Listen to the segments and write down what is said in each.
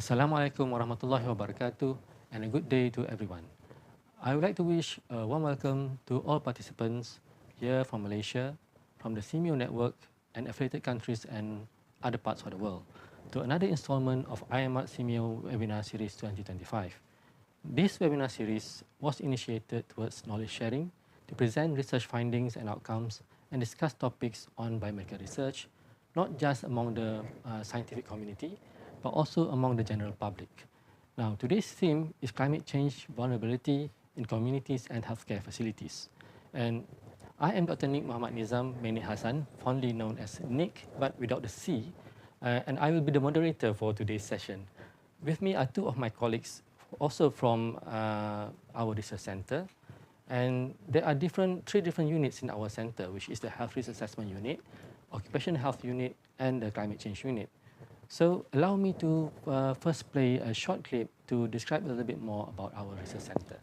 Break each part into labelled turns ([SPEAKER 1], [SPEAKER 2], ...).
[SPEAKER 1] Assalamualaikum warahmatullahi wabarakatuh and a good day to everyone. I would like to wish a warm welcome to all participants here from Malaysia, from the SEAMEO network and affiliated countries and other parts of the world to another installment of IMR-SEAMEO Webinar Series 2025. This webinar series was initiated towards knowledge sharing to present research findings and outcomes and discuss topics on biomedical research, not just among the scientific community, but also among the general public. Now, today's theme is climate change vulnerability in communities and healthcare facilities. And I am Dr. Nizam Hassan, fondly known as Nick, but without the C, and I will be the moderator for today's session. With me are two of my colleagues, also from our research center. And there are three different units in our center, which is the Health Risk Assessment Unit, Occupational Health Unit, and the Climate Change Unit. So allow me to first play a short clip to describe a little bit more about our research center.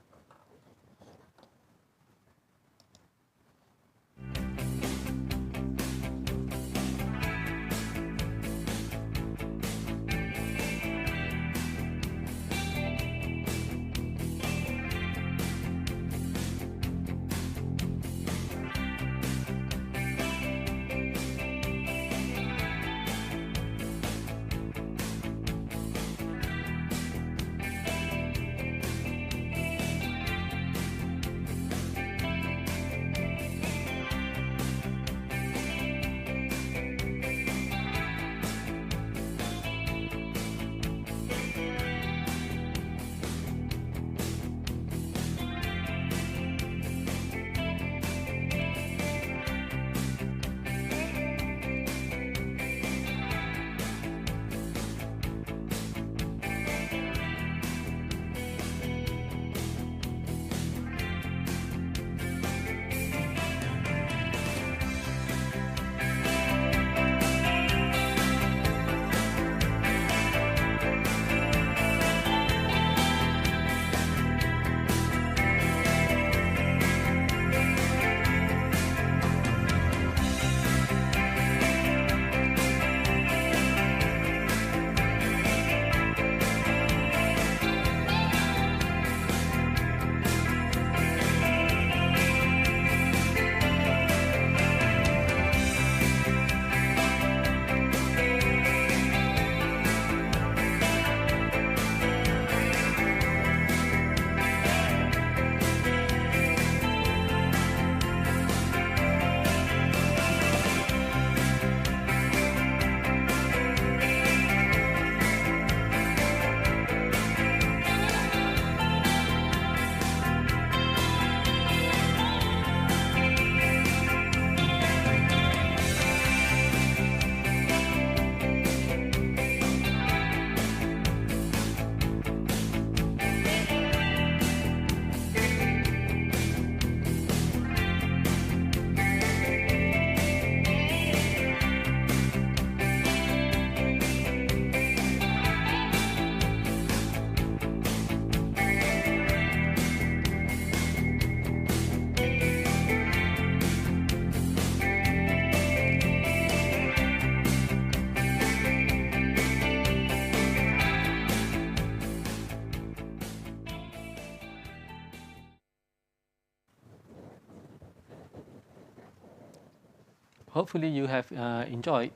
[SPEAKER 1] Hopefully you have enjoyed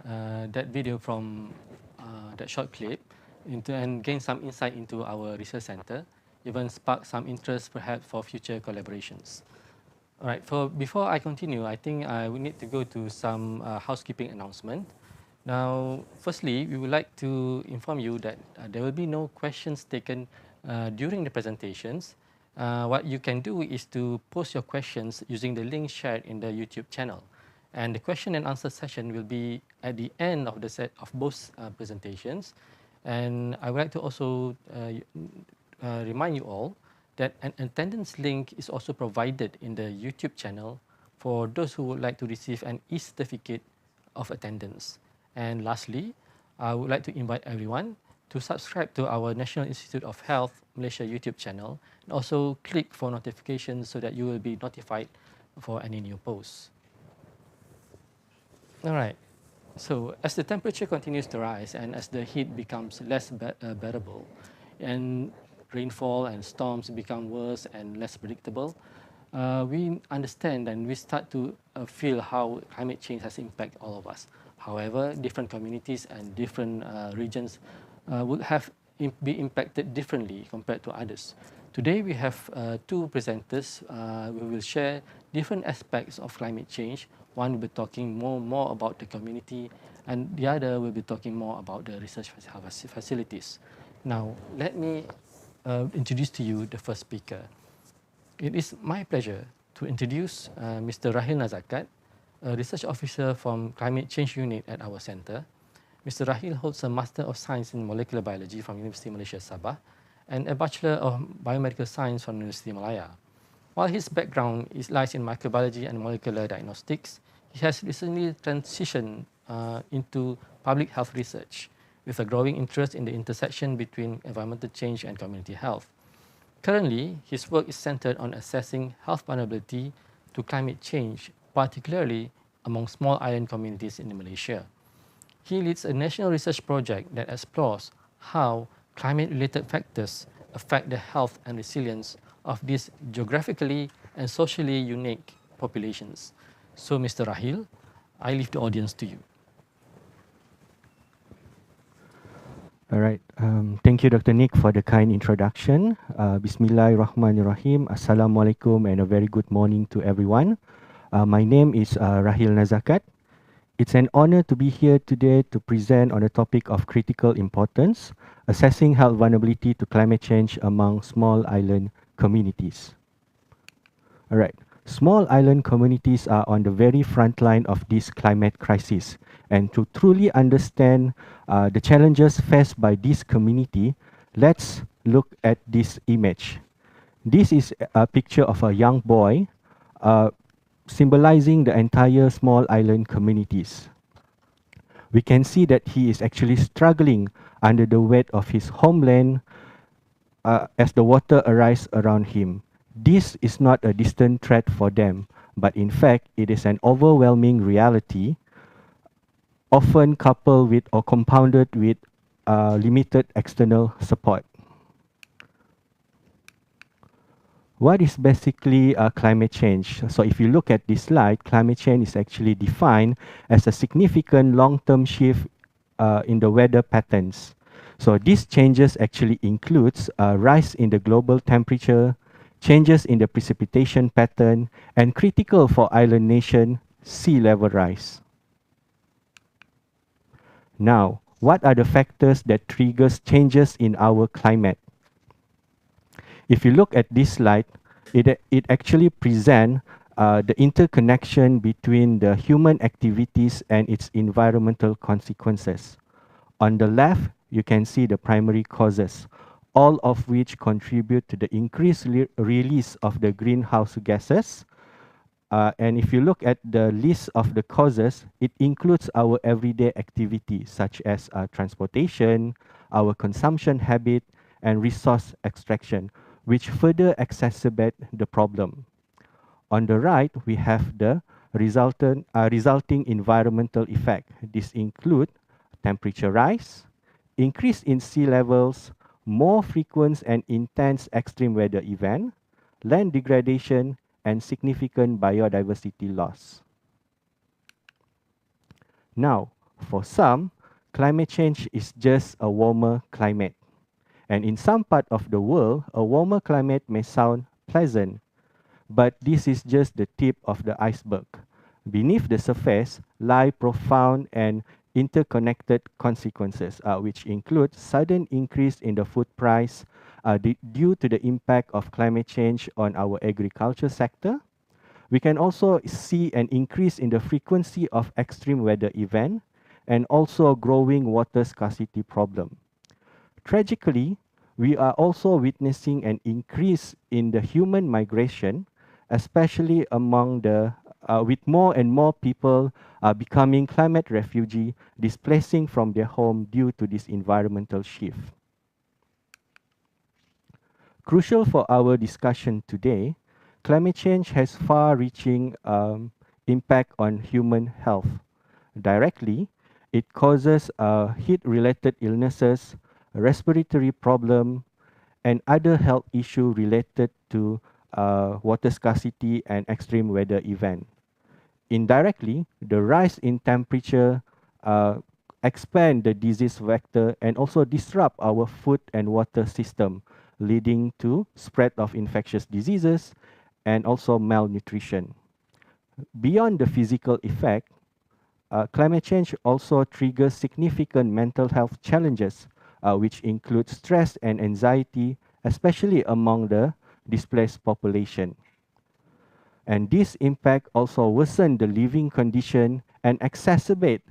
[SPEAKER 1] that video from that short clip and gained some insight into our research center, even sparked some interest perhaps for future collaborations. All right, before I continue, I think we need to go to some housekeeping announcement. Now, firstly, we would like to inform you that there will be no questions taken during the presentations. What you can do is to post your questions using the link shared in the YouTube channel. And the question and answer session will be at the end of the set of both presentations. And I would like to also remind you all that an attendance link is also provided in the YouTube channel for those who would like to receive an e-certificate of attendance. And lastly, I would like to invite everyone to subscribe to our National Institute of Health Malaysia YouTube channel and also click for notifications so that you will be notified for any new posts. All right. So as the temperature continues to rise and as the heat becomes less bearable and rainfall and storms become worse and less predictable, we understand and we start to feel how climate change has impacted all of us. However, different communities and different regions would have be impacted differently compared to others. Today we have two presenters who will share different aspects of climate change. One will be talking more about the community and the other will be talking more about the research facilities. Now, let me introduce to you the first speaker. It is my pleasure to introduce Mr. Raheel Nazakat, a research officer from Climate Change Unit at our center. Mr. Raheel holds a Master of Science in Molecular Biology from University of Malaysia, Sabah, and a Bachelor of Biomedical Science from University of Malaya. While his background lies in microbiology and molecular diagnostics, he has recently transitioned into public health research with a growing interest in the intersection between environmental change and community health. Currently, his work is centered on assessing health vulnerability to climate change, particularly among small island communities in Malaysia. He leads a national research project that explores how climate-related factors affect the health and resilience of these geographically and socially unique populations. So, Mr. Raheel, I leave the audience to you.
[SPEAKER 2] All right. Thank you, Dr. Nick, for the kind introduction. Bismillahirrahmanirrahim. Assalamualaikum and a very good morning to everyone. My name is Raheel Nazakat. It's an honor to be here today to present on a topic of critical importance, assessing health vulnerability to climate change among small island communities. All right. Small island communities are on the very front line of this climate crisis. And to truly understand the challenges faced by this community, let's look at this image. This is a picture of a young boy symbolizing the entire small island communities. We can see that he is actually struggling under the weight of his homeland as the water arises around him. This is not a distant threat for them, but in fact, it is an overwhelming reality, often coupled with or compounded with limited external support. What is basically climate change? So if you look at this slide, climate change is actually defined as a significant long-term shift in the weather patterns. So these changes actually includes a rise in the global temperature, changes in the precipitation pattern, and critical for island nation, sea level rise. Now, what are the factors that triggers changes in our climate? If you look at this slide, it actually presents the interconnection between the human activities and its environmental consequences. On the left, you can see the primary causes, all of which contribute to the increased release of the greenhouse gases. And if you look at the list of the causes, it includes our everyday activities such as transportation, our consumption habit, and resource extraction, which further exacerbate the problem. On the right, we have the resulting environmental effect. This include temperature rise, increase in sea levels, more frequent and intense extreme weather event, land degradation, and significant biodiversity loss. Now, for some, climate change is just a warmer climate. And in some part of the world, a warmer climate may sound pleasant, but this is just the tip of the iceberg. Beneath the surface lie profound and interconnected consequences, which include sudden increase in the food price due to the impact of climate change on our agriculture sector. We can also see an increase in the frequency of extreme weather event and also a growing water scarcity problem. Tragically, we are also witnessing an increase in the human migration, especially among the with more and more people becoming climate refugee, displacing from their home due to this environmental shift. Crucial for our discussion today, climate change has far-reaching impact on human health. Directly, It causes heat-related illnesses, respiratory problem, and other health issue related to water scarcity and extreme weather event. Indirectly, the rise in temperature expand the disease vector and also disrupt our food and water system, leading to spread of infectious diseases and also malnutrition. Beyond the physical effect, climate change also triggers significant mental health challenges, which include stress and anxiety, especially among the displaced population. And this impact also worsen the living condition and exacerbate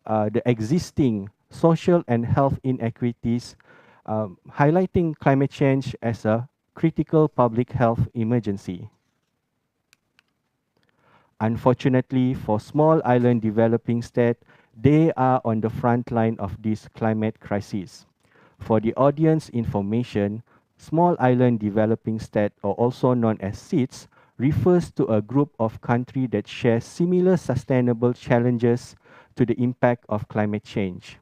[SPEAKER 2] the existing social and health inequities, highlighting climate change as a critical public health emergency. Unfortunately, for small island developing states, they are on the front line of this climate crisis. For the audience information, small island developing state, or also known as SEADS, refers to a group of countries that share similar sustainable challenges to the impact of climate change.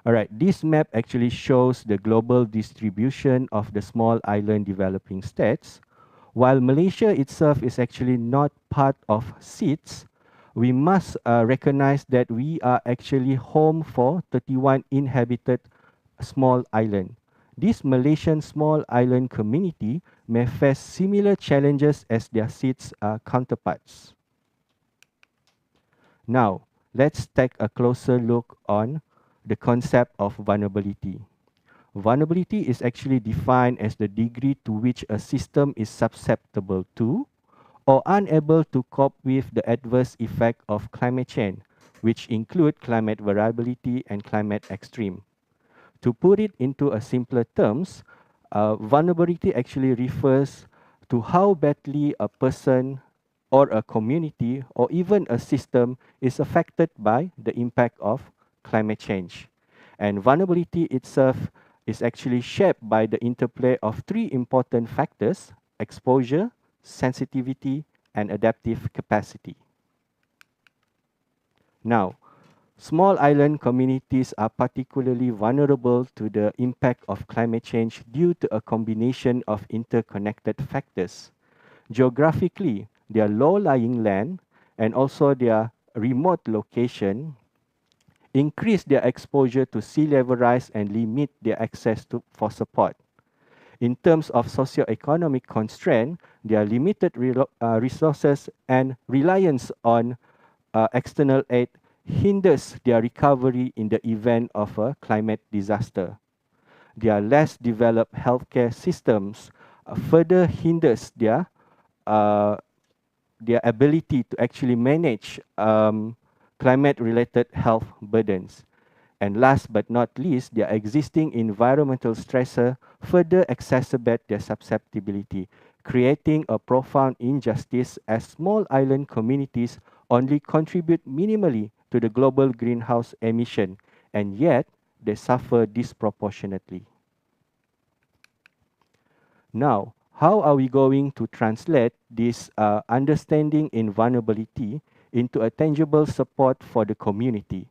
[SPEAKER 2] Alright, this map actually shows the global distribution of the small island developing states. While Malaysia itself is actually not part of SEADS, we must recognize that we are actually home for 31 inhabited small island. This Malaysian small island community may face similar challenges as their SEADS counterparts. Now, let's take a closer look on the concept of vulnerability. Vulnerability is actually defined as the degree to which a system is susceptible to or unable to cope with the adverse effect of climate change, which include climate variability and climate extreme. To put it into a simpler terms, vulnerability actually refers to how badly a person or a community or even a system is affected by the impact of climate change. And vulnerability itself is actually shaped by the interplay of three important factors: exposure, sensitivity, and adaptive capacity. Now, small island communities are particularly vulnerable to the impact of climate change due to a combination of interconnected factors. Geographically, their low-lying land and also their remote location increase their exposure to sea level rise and limit their access for support. In terms of socio-economic constraint, their limited resources and reliance on external aid hinders their recovery in the event of a climate disaster. Their less developed healthcare systems further hinders their ability to actually manage climate-related health burdens. And last but not least, their existing environmental stressor further exacerbate their susceptibility, creating a profound injustice as small island communities only contribute minimally to the global greenhouse emission, and yet they suffer disproportionately. Now, how are we going to translate this understanding in vulnerability into a tangible support for the community?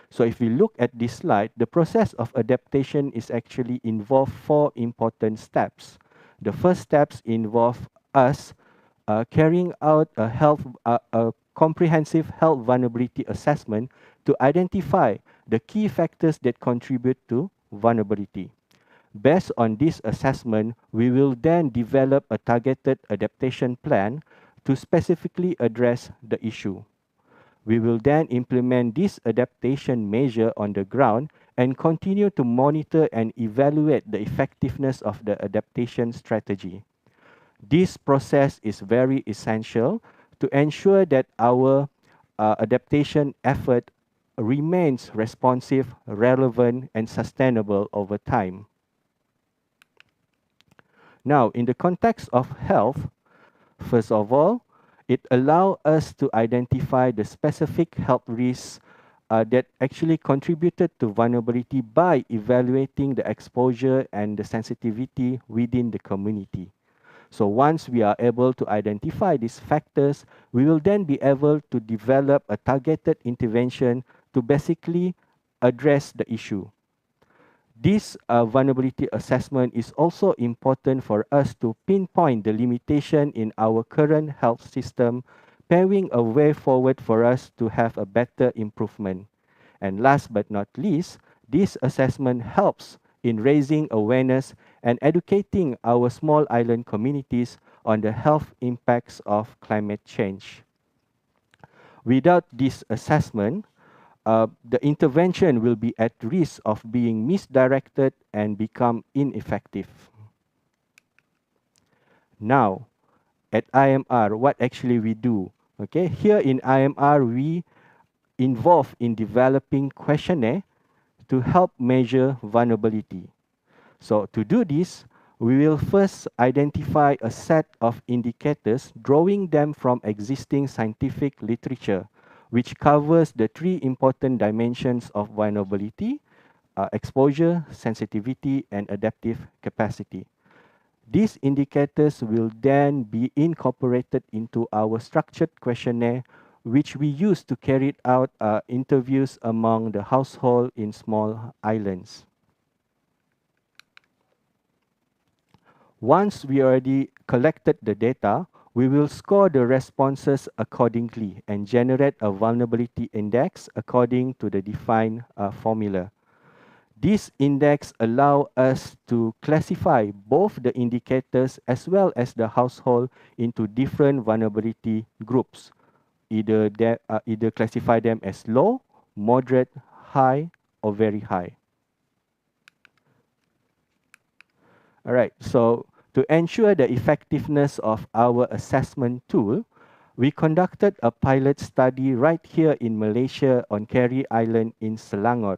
[SPEAKER 2] So if we look at this slide, the process of adaptation is actually involve four important steps. The first steps involve us carrying out a comprehensive health vulnerability assessment to identify the key factors that contribute to vulnerability. Based on this assessment, we will then develop a targeted adaptation plan to specifically address the issue. We will then implement this adaptation measure on the ground and continue to monitor and evaluate the effectiveness of the adaptation strategy. This process is very essential to ensure that our adaptation effort remains responsive, relevant, and sustainable over time. Now, in the context of health, first of all, it allows us to identify the specific health risks that actually contributed to vulnerability by evaluating the exposure and the sensitivity within the community. So once we are able to identify these factors, we will then be able to develop a targeted intervention to basically address the issue. This vulnerability assessment is also important for us to pinpoint the limitation in our current health system, paving a way forward for us to have a better improvement. And last but not least, this assessment helps in raising awareness and educating our small island communities on the health impacts of climate change. Without this assessment, the intervention will be at risk of being misdirected and become ineffective. Now, at IMR, what actually we do? Okay, here in IMR, we involve in developing questionnaire to help measure vulnerability. So to do this, we will first identify a set of indicators, drawing them from existing scientific literature, which covers the three important dimensions of vulnerability: exposure, sensitivity, and adaptive capacity. These indicators will then be incorporated into our structured questionnaire, which we use to carry out interviews among the household in small islands. Once we already collected the data, we will score the responses accordingly and generate a vulnerability index according to the defined formula. This index allows us to classify both the indicators as well as the household into different vulnerability groups. Either classify them as low, moderate, high, or very high. All right, so to ensure the effectiveness of our assessment tool, we conducted a pilot study right here in Malaysia on Khairul Island in Selangor.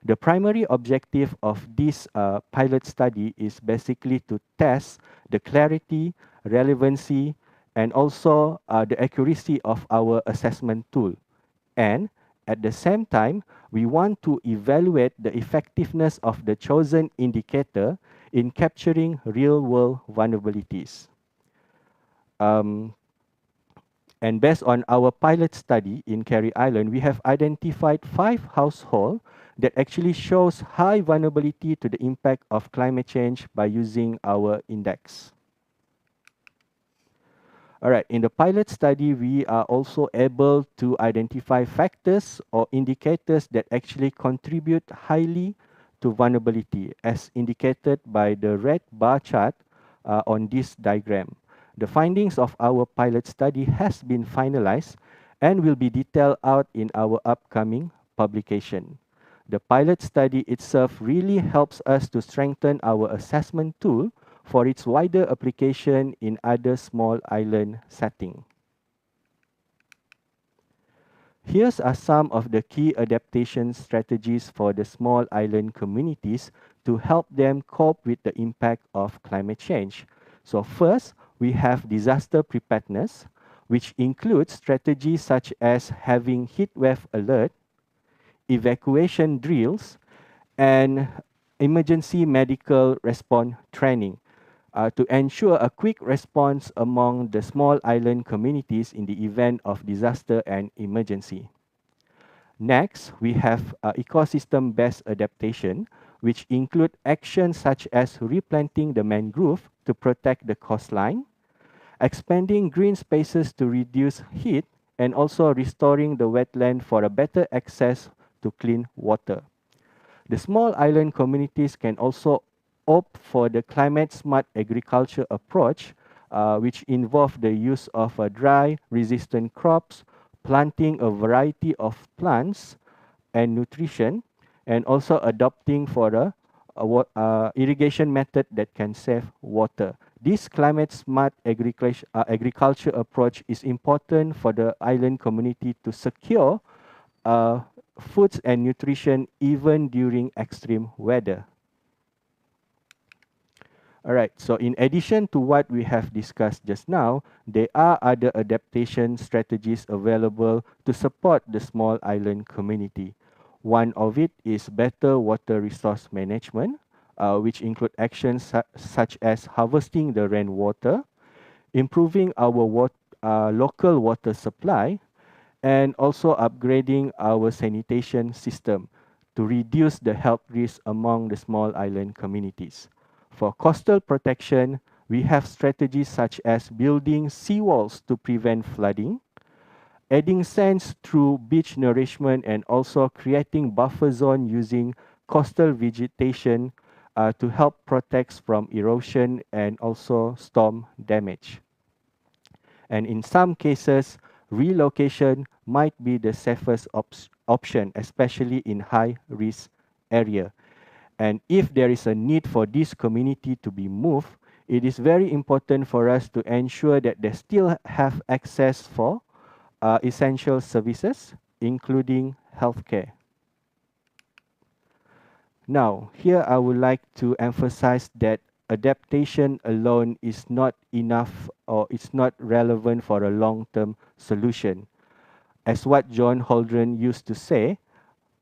[SPEAKER 2] The primary objective of this pilot study is basically to test the clarity, relevancy, and also the accuracy of our assessment tool. And at the same time, we want to evaluate the effectiveness of the chosen indicator in capturing real-world vulnerabilities. And based on our pilot study in Khairul Island, we have identified 5 households that actually shows high vulnerability to the impact of climate change by using our index. All right, in the pilot study, we are also able to identify factors or indicators that actually contribute highly to vulnerability, as indicated by the red bar chart on this diagram. The findings of our pilot study has been finalized and will be detailed out in our upcoming publication. The pilot study itself really helps us to strengthen our assessment tool for its wider application in other small island settings. Here are some of the key adaptation strategies for the small island communities to help them cope with the impact of climate change. So first, we have disaster preparedness, which includes strategies such as having heat wave alert, evacuation drills, and emergency medical response training to ensure a quick response among the small island communities in the event of disaster and emergency. Next, we have ecosystem-based adaptation, which include actions such as replanting the mangrove to protect the coastline, expanding green spaces to reduce heat, and also restoring the wetland for a better access to clean water. The small island communities can also opt for the climate-smart agriculture approach, which involve the use of dry-resistant crops, planting a variety of plants and nutrition, and also adopting for a irrigation method that can save water. This climate-smart agriculture approach is important for the island community to secure foods and nutrition even during extreme weather. All right, so in addition to what we have discussed just now, there are other adaptation strategies available to support the small island community. One of it is better water resource management, which include actions such as harvesting the rainwater, improving our local water supply, and also upgrading our sanitation system to reduce the health risk among the small island communities. For coastal protection, we have strategies such as building seawalls to prevent flooding, adding sands through beach nourishment, and also creating buffer zone using coastal vegetation to help protect from erosion and also storm damage. And in some cases, relocation might be the safest option, especially in high-risk area. And if there is a need for this community to be moved, it is very important for us to ensure that they still have access for essential services, including healthcare. Now, here I would like to emphasize that adaptation alone is not enough or it's not relevant for a long-term solution. As what John Holdren used to say,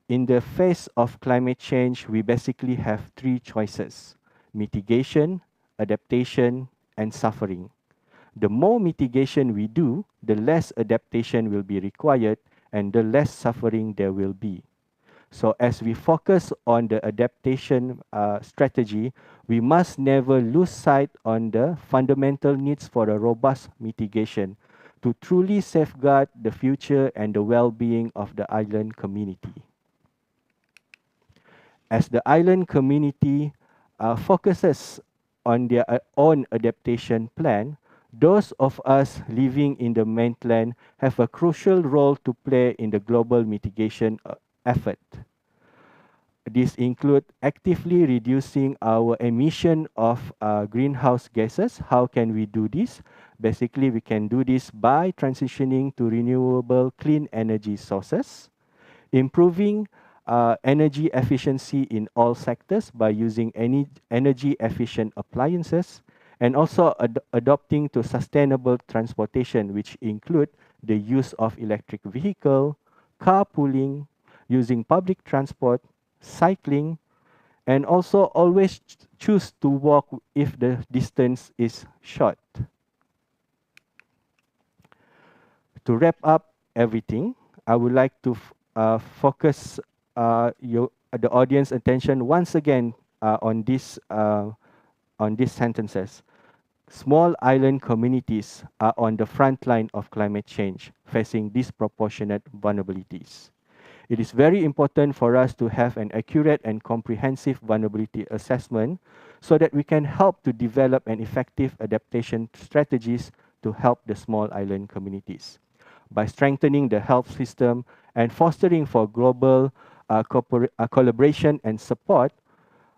[SPEAKER 2] in the face of climate change, we basically have three choices: mitigation, adaptation, and suffering. The more mitigation we do, the less adaptation will be required and the less suffering there will be. So as we focus on the adaptation strategy, we must never lose sight on the fundamental needs for a robust mitigation to truly safeguard the future and the well-being of the island community. As the island community focuses on their own adaptation plan, those of us living in the mainland have a crucial role to play in the global mitigation effort. These include actively reducing our emission of greenhouse gases. How can we do this? Basically, we can do this by transitioning to renewable clean energy sources, improving energy efficiency in all sectors by using energy efficient appliances, and also adopting to sustainable transportation, which include the use of electric vehicle, carpooling, using public transport, cycling, and also always choose to walk if the distance is short. To wrap up everything, I would like to focus the audience attention once again on these sentences. Small island communities are on the front line of climate change, facing disproportionate vulnerabilities. It is very important for us to have an accurate and comprehensive vulnerability assessment so that we can help to develop an effective adaptation strategies to help the small island communities. By strengthening the health system and fostering for global collaboration and support,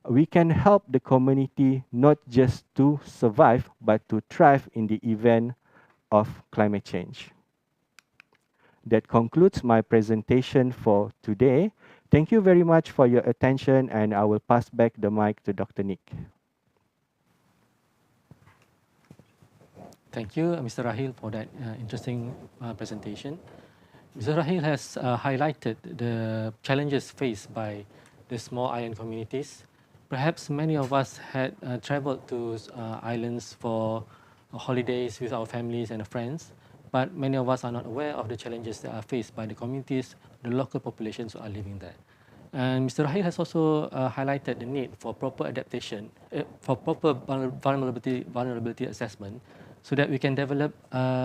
[SPEAKER 2] we can help the community not just to survive, but to thrive in the event of climate change. That concludes my presentation for today. Thank you very much for your attention, and I will pass back the mic to Dr. Nick.
[SPEAKER 1] Thank you, Mr. Raheel, for that interesting presentation. Mr. Raheel has highlighted the challenges faced by the small island communities. Perhaps many of us had traveled to islands for holidays with our families and friends, but many of us are not aware of the challenges that are faced by the communities, the local populations who are living there. And Mr. Raheel has also highlighted the need for proper adaptation, for proper vulnerability assessment, so that we can develop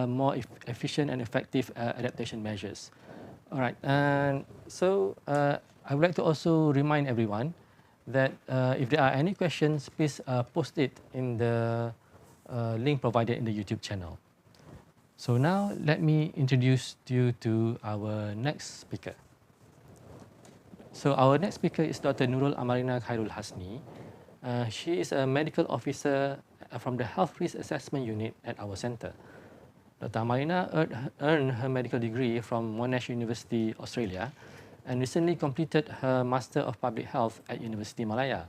[SPEAKER 1] more efficient and effective adaptation measures. All right, and so I would like to also remind everyone that if there are any questions, please post it in the link provided in the YouTube channel. So now let me introduce you to our next speaker. So our next speaker is Dr. Nurul Amalina Khairul Hasni. She is a medical officer from the Health Risk Assessment Unit at our center. Dr. Amalina earned her medical degree from Monash University, Australia, and recently completed her Master of Public Health at University Malaya.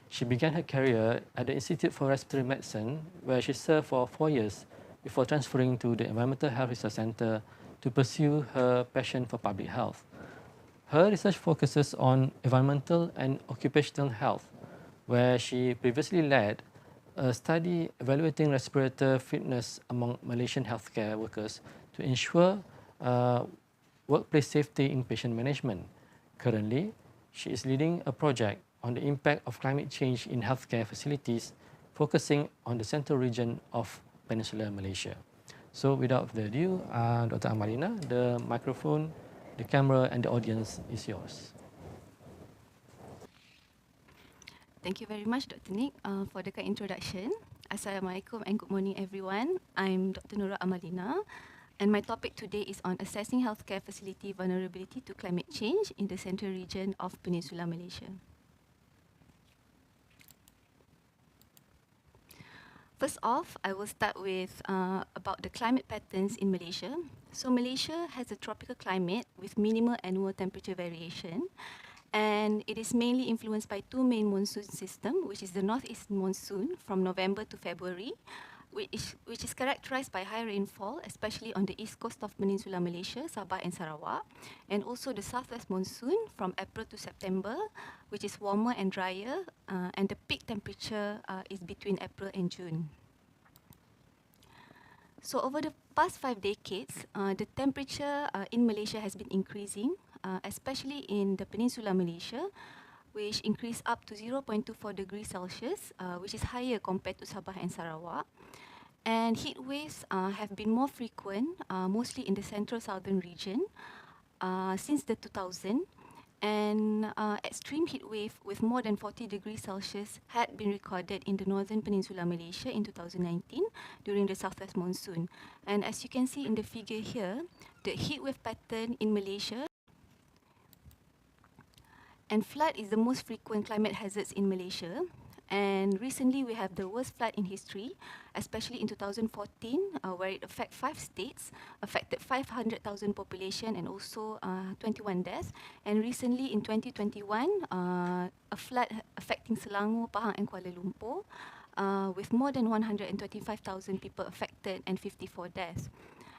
[SPEAKER 1] She began her career at the Institute for Respiratory Medicine, where she served for 4 years before transferring to the Environmental Health Research Center to pursue her passion for public health. Her research focuses on environmental and occupational health, where she previously led a study evaluating respirator fitness among Malaysian healthcare workers to ensure workplace safety in patient management. Currently, she is leading a project on the impact of climate change in healthcare facilities, focusing on the central region of Peninsular Malaysia. So without further ado, Dr. Amalina, the microphone, the camera and the audience is yours.
[SPEAKER 3] Thank you very much, Dr. Nick, for the kind introduction. Assalamualaikum and good morning, everyone. I'm Dr. Nurul Amalina, and my topic today is on assessing healthcare facility vulnerability to climate change in the central region of Peninsular Malaysia. First off, I will start with about the climate patterns in Malaysia. So Malaysia has a tropical climate with minimal annual temperature variation, and it is mainly influenced by two main monsoon systems, which is the northeast monsoon from November to February, which is characterized by high rainfall, especially on the east coast of Peninsular Malaysia, Sabah and Sarawak, and also the southwest monsoon from April to September, which is warmer and drier, and the peak temperature is between April and June. So over the past 5 decades, the temperature in Malaysia has been increasing, especially in the Peninsular Malaysia, which increased up to 0.24 degrees Celsius, which is higher compared to Sabah and Sarawak. And heat waves have been more frequent, mostly in the central southern region, since the 2000s. And extreme heat wave with more than 40 degrees Celsius had been recorded in the northern Peninsula Malaysia in 2019 during the southwest monsoon. And as you can see in the figure here, the heat wave pattern in Malaysia and flood is the most frequent climate hazards in Malaysia. And recently we have the worst flood in history, especially in 2014, where it affected 5 states, affected 500,000 population and also 21 deaths. And recently in 2021, a flood affecting Selangor, Pahang and Kuala Lumpur, with more than 125,000 people affected and 54 deaths.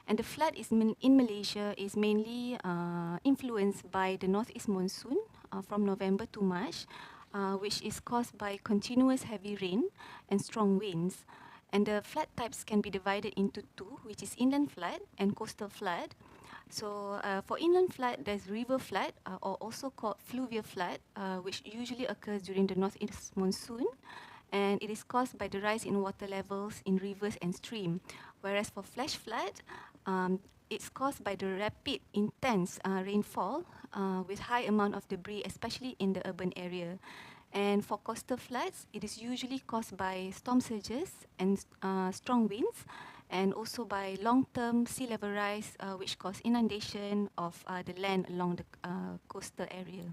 [SPEAKER 3] And the flood is in Malaysia is mainly influenced by the northeast monsoon from November to March, which is caused by continuous heavy rain and strong winds. And the flood types can be divided into two, which is inland flood and coastal flood. So for inland flood, there's river flood, or also called fluvial flood, which usually occurs during the northeast monsoon. And it is caused by the rise in water levels in rivers and streams. Whereas for flash flood, it's caused by the rapid, intense rainfall with high amount of debris, especially in the urban area. And for coastal floods, it is usually caused by storm surges and strong winds, and also by long-term sea level rise, which cause inundation of the land along the coastal area.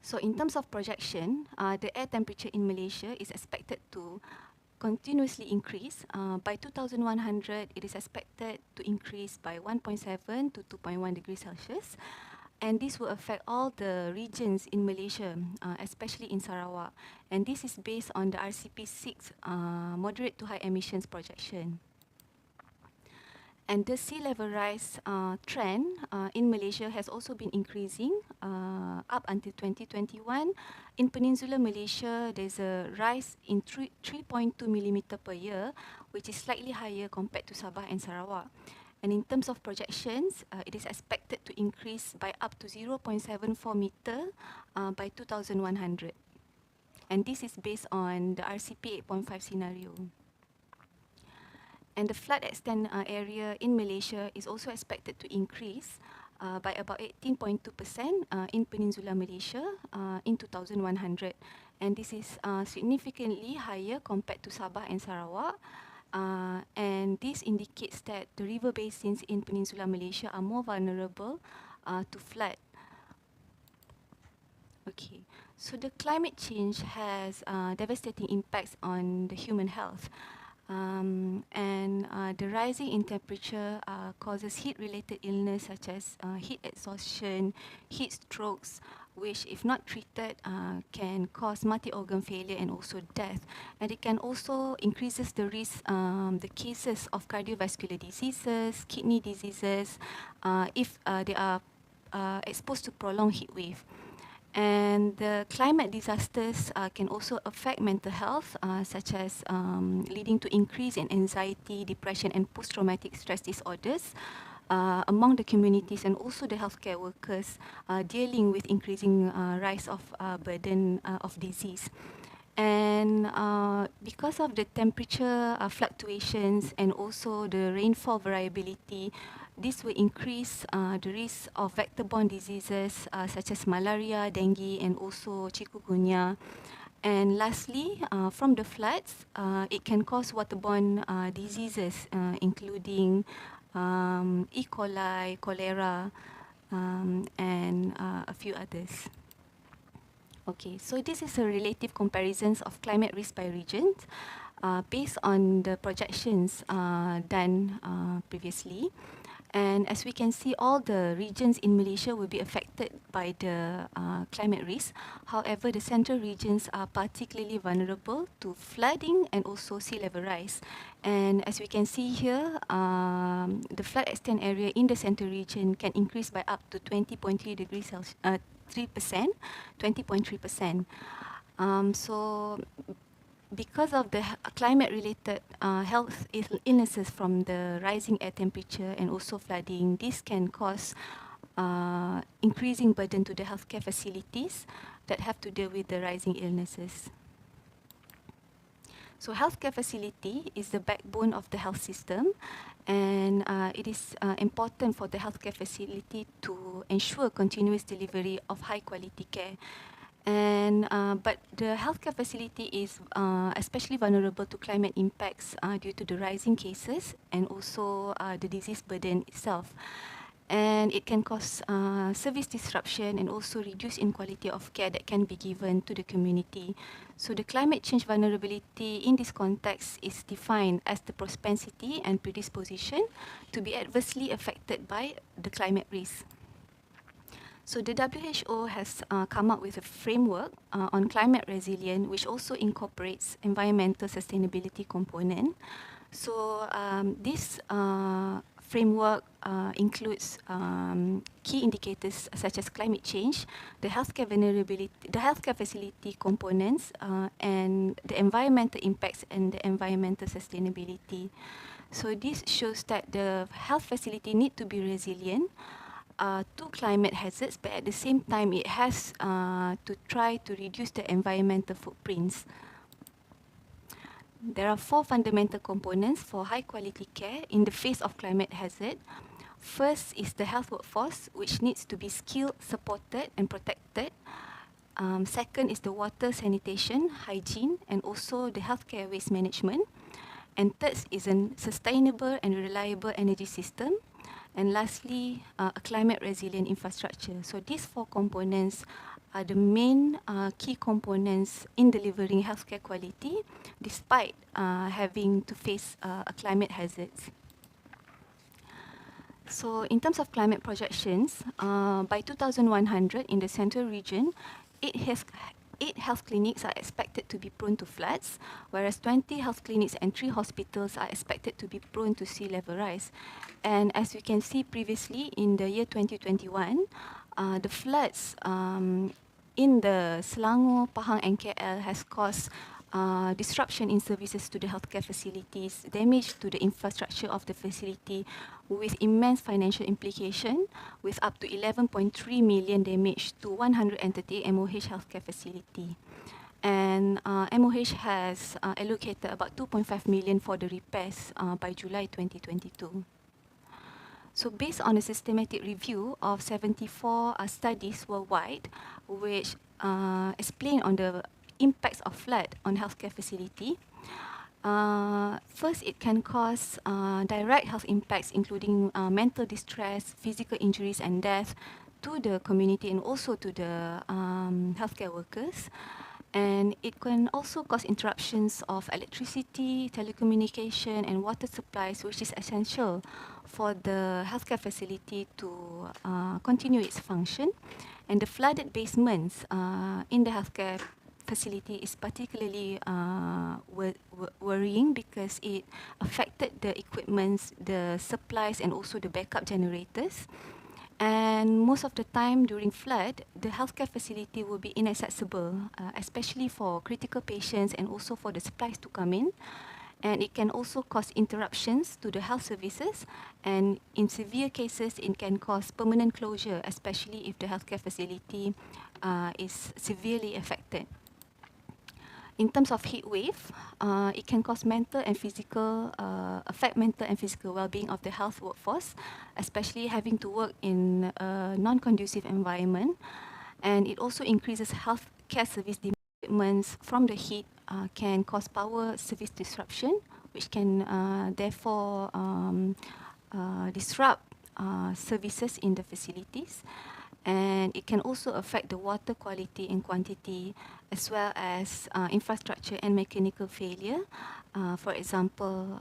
[SPEAKER 3] So in terms of projection, the air temperature in Malaysia is expected to continuously increase. By 2100, it is expected to increase by 1.7 to 2.1 degrees Celsius. And this will affect all the regions in Malaysia, especially in Sarawak. And this is based on the RCP6 moderate to high emissions projection. And the sea level rise trend in Malaysia has also been increasing up until 2021. In Peninsular Malaysia, there's a rise in 3.2 millimeter per year, which is slightly higher compared to Sabah and Sarawak. And in terms of projections, it is expected to increase by up to 0.74 meter by 2100. And this is based on the RCP 8.5 scenario. And the flood extent area in Malaysia is also expected to increase by about 18.2% in Peninsular Malaysia in 2100. And this is significantly higher compared to Sabah and Sarawak. And this indicates that the river basins in Peninsular Malaysia are more vulnerable to flood. Okay, so the climate change has devastating impacts on the human health. The rising in temperature causes heat-related illness such as heat exhaustion, heat strokes, which if not treated can cause multi-organ failure and also death. And it can also increases the risk, the cases of cardiovascular diseases, kidney diseases, if they are exposed to prolonged heat wave. And the climate disasters can also affect mental health, such as leading to increase in anxiety, depression, and post-traumatic stress disorders among the communities and also the healthcare workers dealing with increasing rise of burden of disease. And because of the temperature fluctuations and also the rainfall variability, this will increase the risk of vector-borne diseases such as malaria, dengue, and also chikungunya. And lastly, from the floods, it can cause waterborne diseases, including E. coli, cholera, and a few others. Okay, so this is a relative comparisons of climate risk by regions based on the projections done previously. And as we can see, all the regions in Malaysia will be affected by the climate risk. However, the central regions are particularly vulnerable to flooding and also sea level rise. And as we can see here, the flood extent area in the central region can increase by up to 20.3 degrees Celsius, 3%, 20.3%. So because of the climate-related health illnesses from the rising air temperature and also flooding, this can cause increasing burden to the healthcare facilities that have to deal with the rising illnesses. So healthcare facility is the backbone of the health system, and it is important for the healthcare facility to ensure continuous delivery of high quality care. And but the healthcare facility is especially vulnerable to climate impacts due to the rising cases and also the disease burden itself. And it can cause service disruption and also reduce in quality of care that can be given to the community. So the climate change vulnerability in this context is defined as the propensity and predisposition to be adversely affected by the climate risk. So the WHO has come up with a framework on climate resilience, which also incorporates environmental sustainability component. So this framework includes key indicators such as climate change, the healthcare vulnerability, the healthcare facility components, and the environmental impacts and the environmental sustainability. So this shows that the health facility need to be resilient to climate hazards, but at the same time it has to try to reduce the environmental footprints. There are 4 fundamental components for high quality care in the face of climate hazard. First is the health workforce, which needs to be skilled, supported and protected. Second is the water, sanitation, hygiene and also the healthcare waste management. And third is a sustainable and reliable energy system. And lastly, a climate resilient infrastructure. So these 4 components are the main key components in delivering healthcare quality despite having to face a climate hazards. So in terms of climate projections, by 2100 in the central region, 8 health clinics are expected to be prone to floods, whereas 20 health clinics and 3 hospitals are expected to be prone to sea level rise. And as we can see previously in the year 2021, the floods in the Selangor, Pahang and KL has caused disruption in services to the healthcare facilities, damage to the infrastructure of the facility with immense financial implication, with up to 11.3 million damage to 138 MOH healthcare facility. And MOH has allocated about 2.5 million for the repairs by July 2022. So based on a systematic review of 74 studies worldwide, which explain on the impacts of flood on healthcare facility, first it can cause direct health impacts including mental distress, physical injuries and death to the community and also to the healthcare workers. And it can also cause interruptions of electricity, telecommunication and water supplies, which is essential for the healthcare facility to continue its function. And the flooded basements in the healthcare facility is particularly worrying because it affected the equipments, the supplies and also the backup generators. And most of the time during flood, the healthcare facility will be inaccessible, especially for critical patients and also for the supplies to come in. And it can also cause interruptions to the health services. And in severe cases, it can cause permanent closure, especially if the healthcare facility is severely affected. In terms of heat wave, it can cause affect mental and physical well-being of the health workforce, especially having to work in a non-conducive environment. And it also increases healthcare service demands from the heat, can cause power service disruption, which can therefore disrupt services in the facilities. And it can also affect the water quality and quantity, as well as infrastructure and mechanical failure. For example,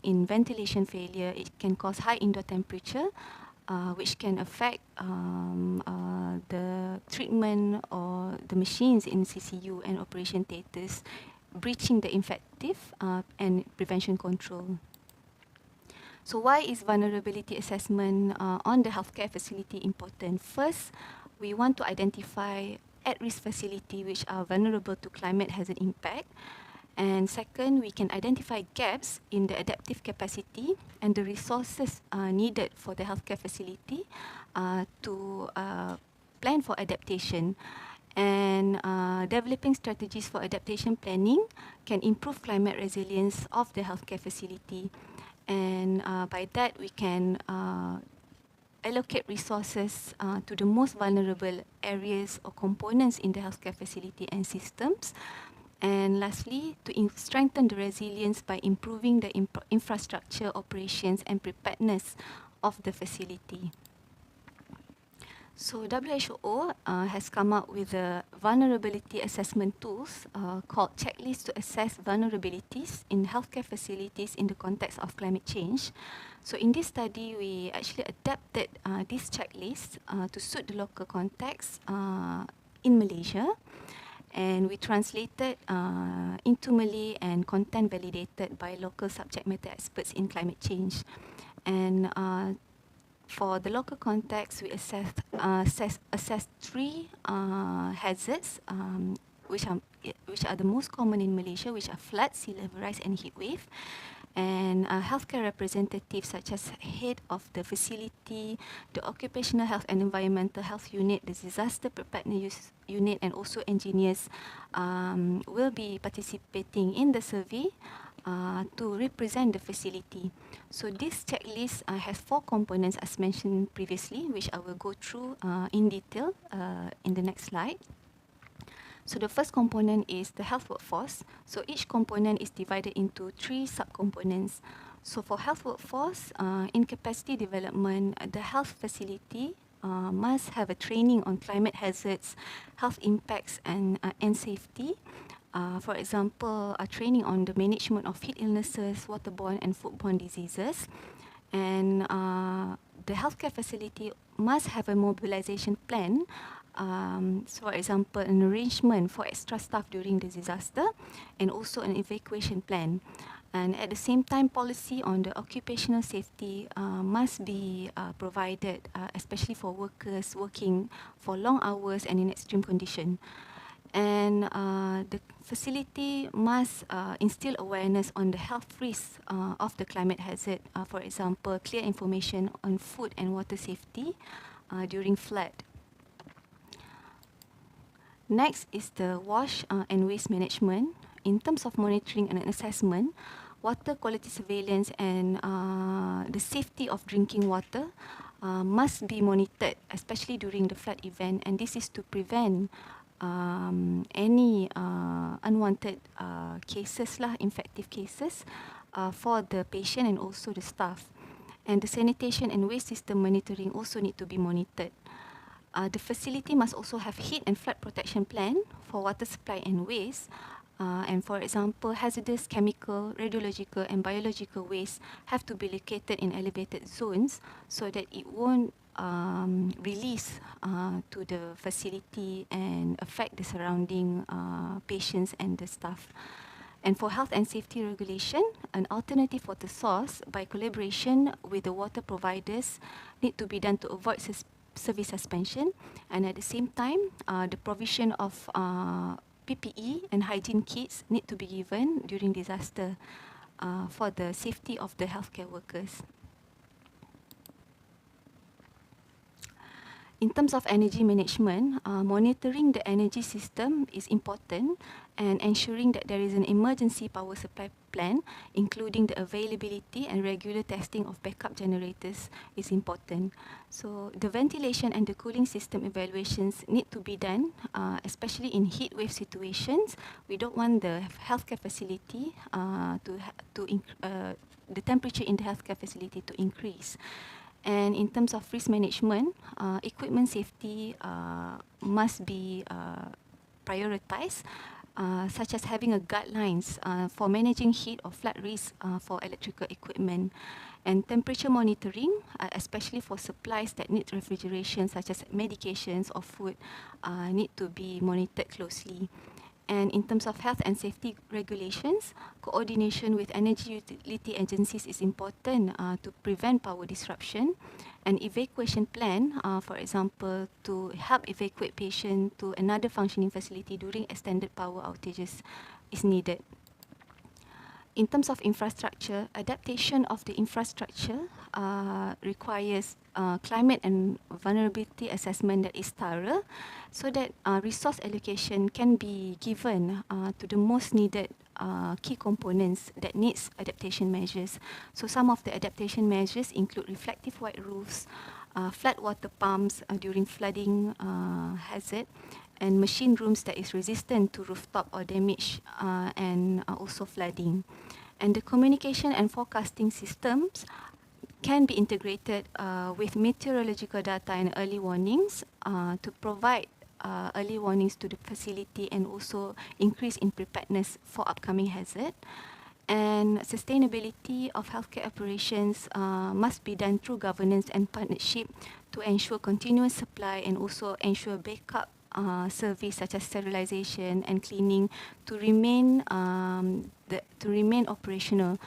[SPEAKER 3] in ventilation failure, it can cause high indoor temperature, which can affect the treatment or the machines in CCU and operation theatres, breaching the effective and prevention control. So why is vulnerability assessment on the healthcare facility important? First, we want to identify at-risk facilities which are vulnerable to climate hazard impact. And second, we can identify gaps in the adaptive capacity and the resources needed for the healthcare facility to plan for adaptation. And developing strategies for adaptation planning can improve climate resilience of the healthcare facility. And by that, we can allocate resources to the most vulnerable areas or components in the healthcare facility and systems. And lastly, to strengthen the resilience by improving the infrastructure, operations, and preparedness of the facility. So WHO has come up with a vulnerability assessment tools called checklists to assess vulnerabilities in healthcare facilities in the context of climate change. So in this study, we actually adapted this checklist to suit the local context in Malaysia. And we translated into Malay and content validated by local subject matter experts in climate change. And for the local context, we assessed three hazards, which are the most common in Malaysia, which are flood, sea level rise, and heat wave. And healthcare representatives such as head of the facility, the occupational health and environmental health unit, the disaster preparedness unit, and also engineers will be participating in the survey to represent the facility. So this checklist has 4 components as mentioned previously, which I will go through in detail in the next slide. So the first component is the health workforce. So each component is divided into 3 subcomponents. So for health workforce, in capacity development, the health facility must have a training on climate hazards, health impacts, and safety. For example, a training on the management of heat illnesses, waterborne and foodborne diseases. And the healthcare facility must have a mobilization plan. So for example, an arrangement for extra staff during the disaster, and also an evacuation plan. And at the same time, policy on the occupational safety must be provided, especially for workers working for long hours and in extreme condition. And the facility must instill awareness on the health risks of the climate hazard. For example, clear information on food and water safety during flood. Next is the wash and waste management. In terms of monitoring and assessment, water quality surveillance and the safety of drinking water must be monitored, especially during the flood event. And this is to prevent any unwanted cases, infective cases for the patient and also the staff. And the sanitation and waste system monitoring also need to be monitored. The facility must also have heat and flood protection plan for water supply and waste. And for example, hazardous chemical, radiological and biological waste have to be located in elevated zones so that it won't release to the facility and affect the surrounding patients and the staff. And for health and safety regulation, an alternative water source by collaboration with the water providers need to be done to avoid service suspension, and at the same time, the provision of PPE and hygiene kits need to be given during disaster for the safety of the healthcare workers. In terms of energy management, monitoring the energy system is important, and ensuring that there is an emergency power supply plan, including the availability and regular testing of backup generators, is important. So the ventilation and the cooling system evaluations need to be done, especially in heat wave situations. We don't want the healthcare facility the temperature in the healthcare facility to increase. And in terms of risk management, equipment safety must be prioritized, such as having a guidelines for managing heat or flood risk for electrical equipment, and temperature monitoring, especially for supplies that need refrigeration, such as medications or food, need to be monitored closely. And in terms of health and safety regulations, coordination with energy utility agencies is important to prevent power disruption. An evacuation plan, for example, to help evacuate patients to another functioning facility during extended power outages is needed. In terms of infrastructure, adaptation of the infrastructure requires climate and vulnerability assessment that is thorough, so that resource allocation can be given to the most needed key components that needs adaptation measures. So some of the adaptation measures include reflective white roofs, flat water pumps during flooding hazard, and machine rooms that is resistant to rooftop or damage and also flooding. And the communication and forecasting systems can be integrated with meteorological data and early warnings to provide early warnings to the facility and also increase in preparedness for upcoming hazard. And sustainability of healthcare operations must be done through governance and partnership to ensure continuous supply and also ensure backup service such as sterilization and cleaning to remain operational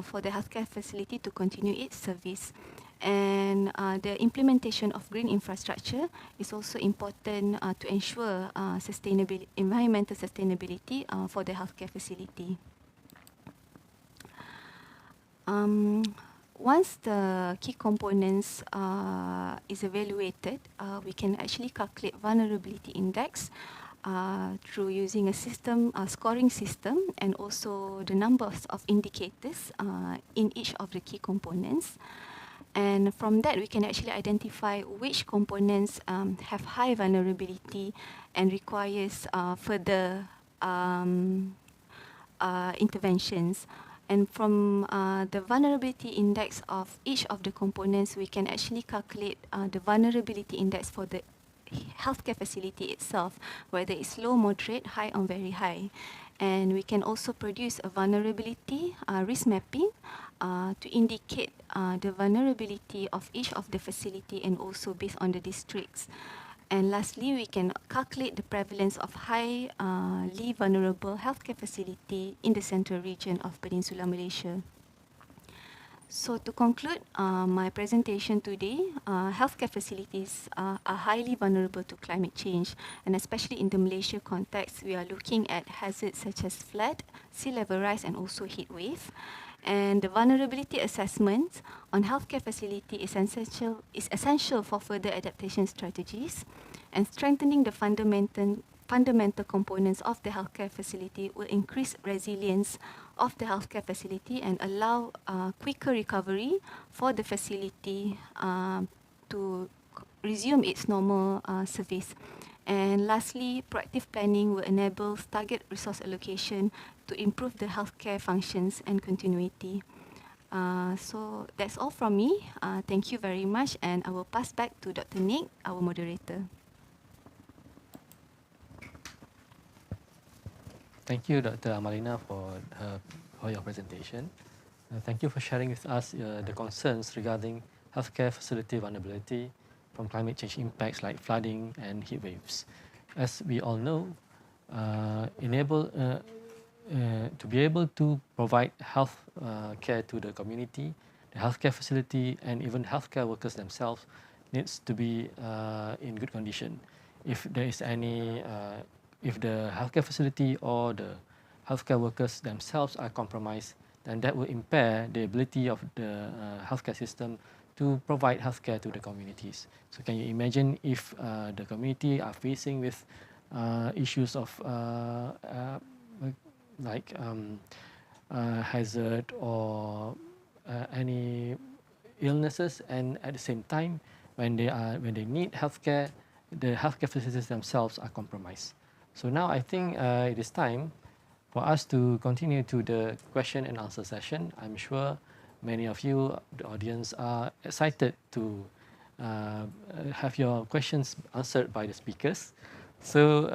[SPEAKER 3] for the healthcare facility to continue its service. And the implementation of green infrastructure is also important to ensure environmental sustainability for the healthcare facility. Once the key components is evaluated, we can actually calculate vulnerability index through using a system, scoring system, and also the numbers of indicators in each of the key components. And from that, we can actually identify which components have high vulnerability and requires further interventions. And from the vulnerability index of each of the components, we can actually calculate the vulnerability index for the healthcare facility itself, whether it's low, moderate, high, or very high. And we can also produce a vulnerability risk mapping to indicate the vulnerability of each of the facility and also based on the districts. And lastly, we can calculate the prevalence of highly vulnerable healthcare facility in the central region of Peninsular Malaysia. So to conclude my presentation today, healthcare facilities are highly vulnerable to climate change, and especially in the Malaysia context, we are looking at hazards such as flood, sea level rise, and also heat wave. And the vulnerability assessment on healthcare facility is essential for further adaptation strategies, and strengthening the fundamental components of the healthcare facility will increase resilience of the healthcare facility and allow quicker recovery for the facility to resume its normal service. And lastly, proactive planning will enable target resource allocation to improve the healthcare functions and continuity. So that's all from me. Thank you very much, and I will pass back to Dr. Nick, our moderator.
[SPEAKER 1] Thank you, Dr. Amalina, for your presentation. Thank you for sharing with us the concerns regarding healthcare facility vulnerability from climate change impacts like flooding and heat waves. As we all know, to be able to provide health care to the community, the healthcare facility, and even healthcare workers themselves needs to be in good condition. If there is any, if the healthcare facility or the healthcare workers themselves are compromised, then that will impair the ability of the healthcare system to provide healthcare to the communities. So can you imagine if the community are facing with issues of like hazard or any illnesses, and at the same time when they need healthcare, the healthcare facilities themselves are compromised. So now I think it is time for us to continue to the question and answer session. I'm sure many of you, the audience, are excited to have your questions answered by the speakers. So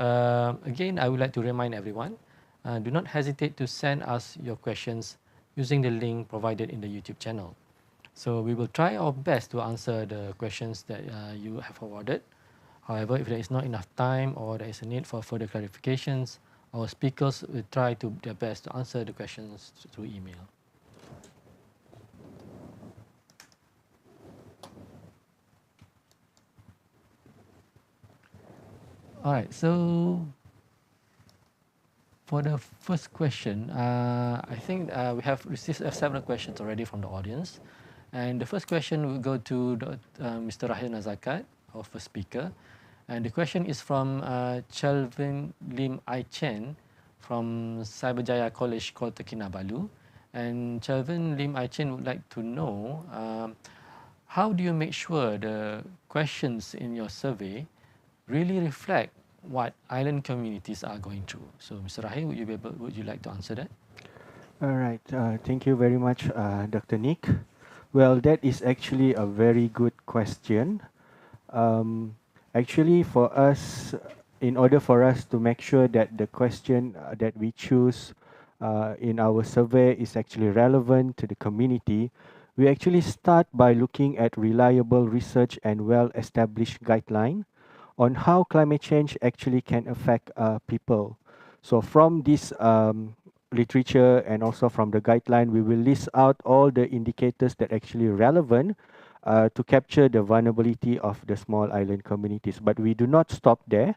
[SPEAKER 1] again, I would like to remind everyone, do not hesitate to send us your questions using the link provided in the YouTube channel. So we will try our best to answer the questions that you have forwarded. However, if there is not enough time or there is a need for further clarifications, our speakers will try to their best to answer the questions through email. All right, so for the first question, I think we have received several questions already from the audience. And the first question will go to Mr. Raheel Nazakat, our first speaker. And the question is from Chelvin Lim Ai Chen from Cyberjaya College, Kota Kinabalu. And Chelvin Lim Ai Chen would like to know, how do you make sure the questions in your survey really reflect what island communities are going through? So, Mr. Raheel, would you like to answer that?
[SPEAKER 2] All right. Thank you very much, Dr. Nick. Well, that is actually a very good question. Actually, for us, in order for us to make sure that the question that we choose in our survey is actually relevant to the community, we actually start by looking at reliable research and well-established guideline on how climate change actually can affect people. So from this literature and also from the guideline, we will list out all the indicators that actually relevant to capture the vulnerability of the small island communities. But we do not stop there.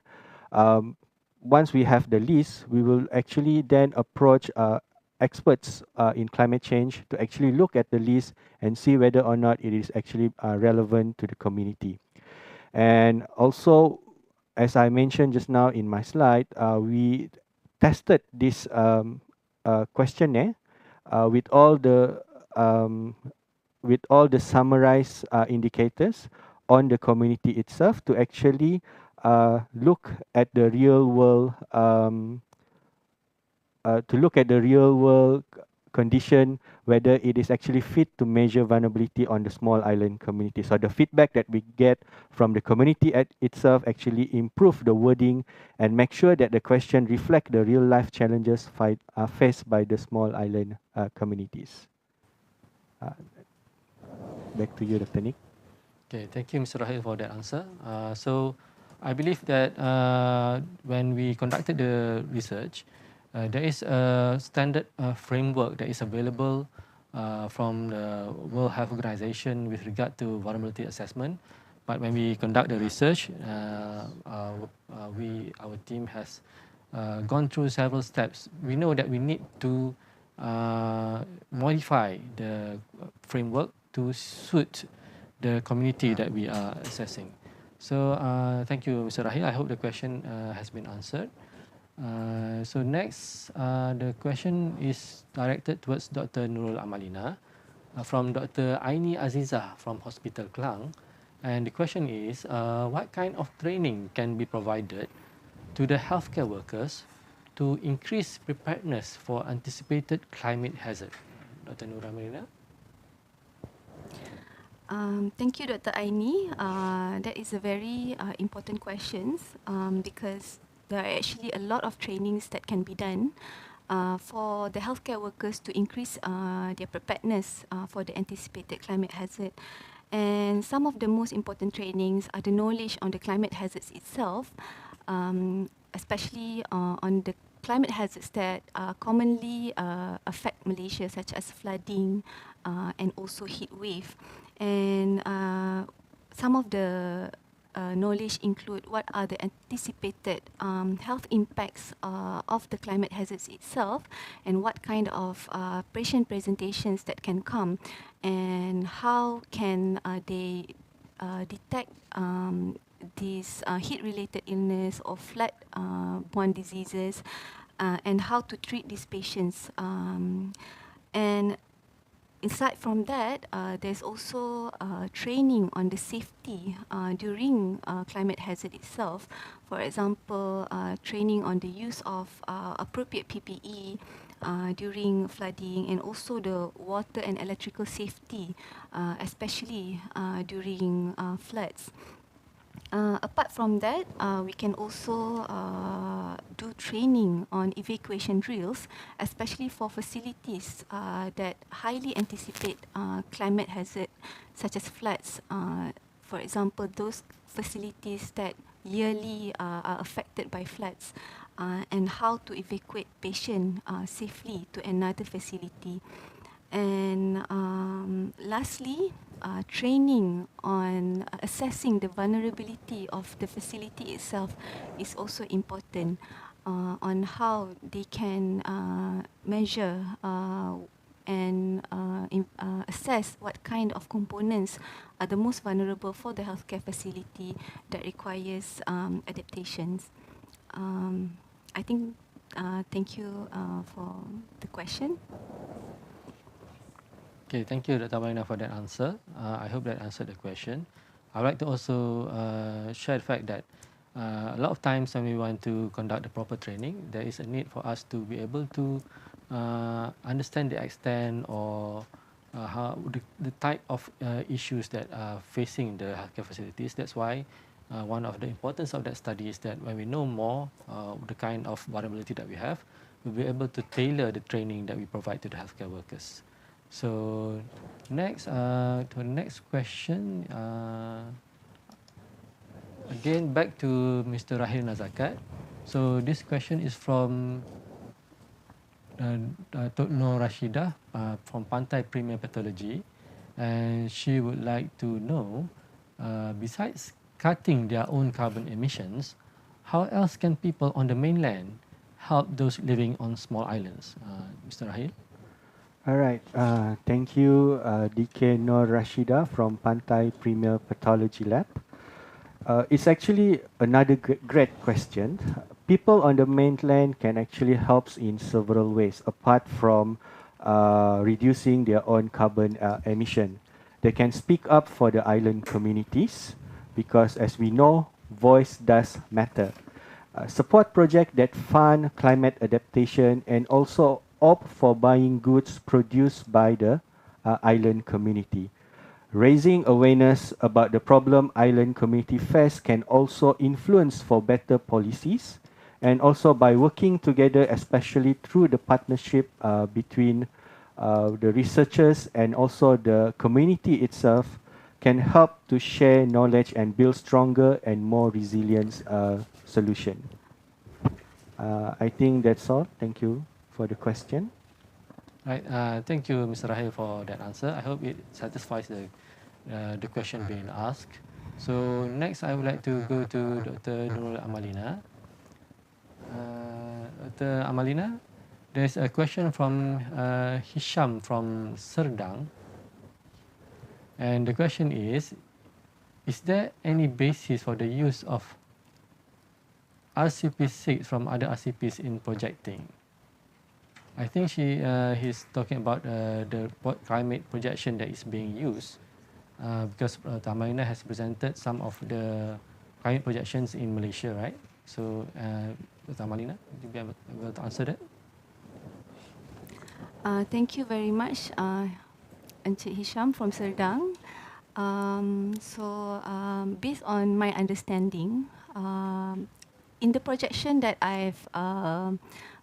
[SPEAKER 2] Once we have the list, we will actually then approach experts in climate change to actually look at the list and see whether or not it is actually relevant to the community. And also, as I mentioned just now in my slide, we tested this questionnaire with all the summarized indicators on the community itself to actually look at the real world condition, whether it is actually fit to measure vulnerability on the small island community. So the feedback that we get from the community itself actually improve the wording and make sure that the question reflect the real life challenges faced by the small island communities. Back to you, Dr. Nick.
[SPEAKER 1] Okay, thank you, Mr. Raheel, for that answer. So I believe that when we conducted the research, there is a standard framework that is available from the World Health Organization with regard to vulnerability assessment. But when we conduct the research, our team has gone through several steps. We know that we need to modify the framework to suit the community that we are assessing. So thank you, Mr. Raheel. I hope the question has been answered. So next, the question is directed towards Dr. Nurul Amalina from Dr. Aini Aziza from Hospital Klang. And the question is, what kind of training can be provided to the healthcare workers to increase preparedness for anticipated climate hazard? Dr. Nurul Amalina?
[SPEAKER 3] Thank you, Dr. Aini. That is a very important question because there are actually a lot of trainings that can be done for the healthcare workers to increase their preparedness for the anticipated climate hazard. And some of the most important trainings are the knowledge on the climate hazards itself, especially on the climate hazards that commonly affect Malaysia, such as flooding and also heat wave. And some of the knowledge include what are the anticipated health impacts of the climate hazards itself, and what kind of patient presentations that can come, and how can they detect these heat-related illness or flood-borne diseases, and how to treat these patients. And aside from that, there's also training on the safety during climate hazard itself. For example, training on the use of appropriate PPE during flooding, and also the water and electrical safety, especially during floods. Apart from that, we can also do training on evacuation drills, especially for facilities that highly anticipate climate hazard, such as floods. For example, those facilities that yearly are affected by floods, and how to evacuate patients safely to another facility. And lastly, training on assessing the vulnerability of the facility itself is also important, on how they can measure and assess what kind of components are the most vulnerable for the healthcare facility that requires adaptations. I think, thank you for the question.
[SPEAKER 1] Okay, thank you, Dr. Amalina, for that answer. I hope that answered the question. I'd like to also share the fact that a lot of times when we want to conduct the proper training, there is a need for us to be able to understand the extent or how the type of issues that are facing the healthcare facilities. That's why one of the importance of that study is that when we know more the kind of vulnerability that we have, we'll be able to tailor the training that we provide to the healthcare workers. So next, to the next question, again back to Mr. Raheel Nazakat. So this question is from Tok Nur Rashidah from Pantai Premier Pathology, and she would like to know, besides cutting their own carbon emissions, how else can people on the mainland help those living on small islands? Mr. Raheel?
[SPEAKER 2] All right. Thank you, DK Nur Rashida from Pantai Premier Pathology Lab. It's actually another great question. People on the mainland can actually help in several ways, apart from reducing their own carbon emission. They can speak up for the island communities, because as we know, voice does matter. Support projects that fund climate adaptation, and also opt for buying goods produced by the island community. Raising awareness about the problem island community face can also influence for better policies, and also by working together, especially through the partnership between the researchers and also the community itself, can help to share knowledge and build stronger and more resilient solution. I think that's all. Thank you for the question.
[SPEAKER 1] Right. Thank you, Mr. Raheel, for that answer. I hope it satisfies the question being asked. So next, I would like to go to Dr. Nurul Amalina. Dr. Amalina, there's a question from Hisham from Serdang. And the question is there any basis for the use of RCP6 from other RCPs in projecting? I think he's talking about the climate projection that is being used, because Amalina has presented some of the climate projections in Malaysia, right? So, Amalina, would you be able to answer that?
[SPEAKER 3] Thank you very much, Encik Hisham from Serdang. Based on my understanding, in the projection that I've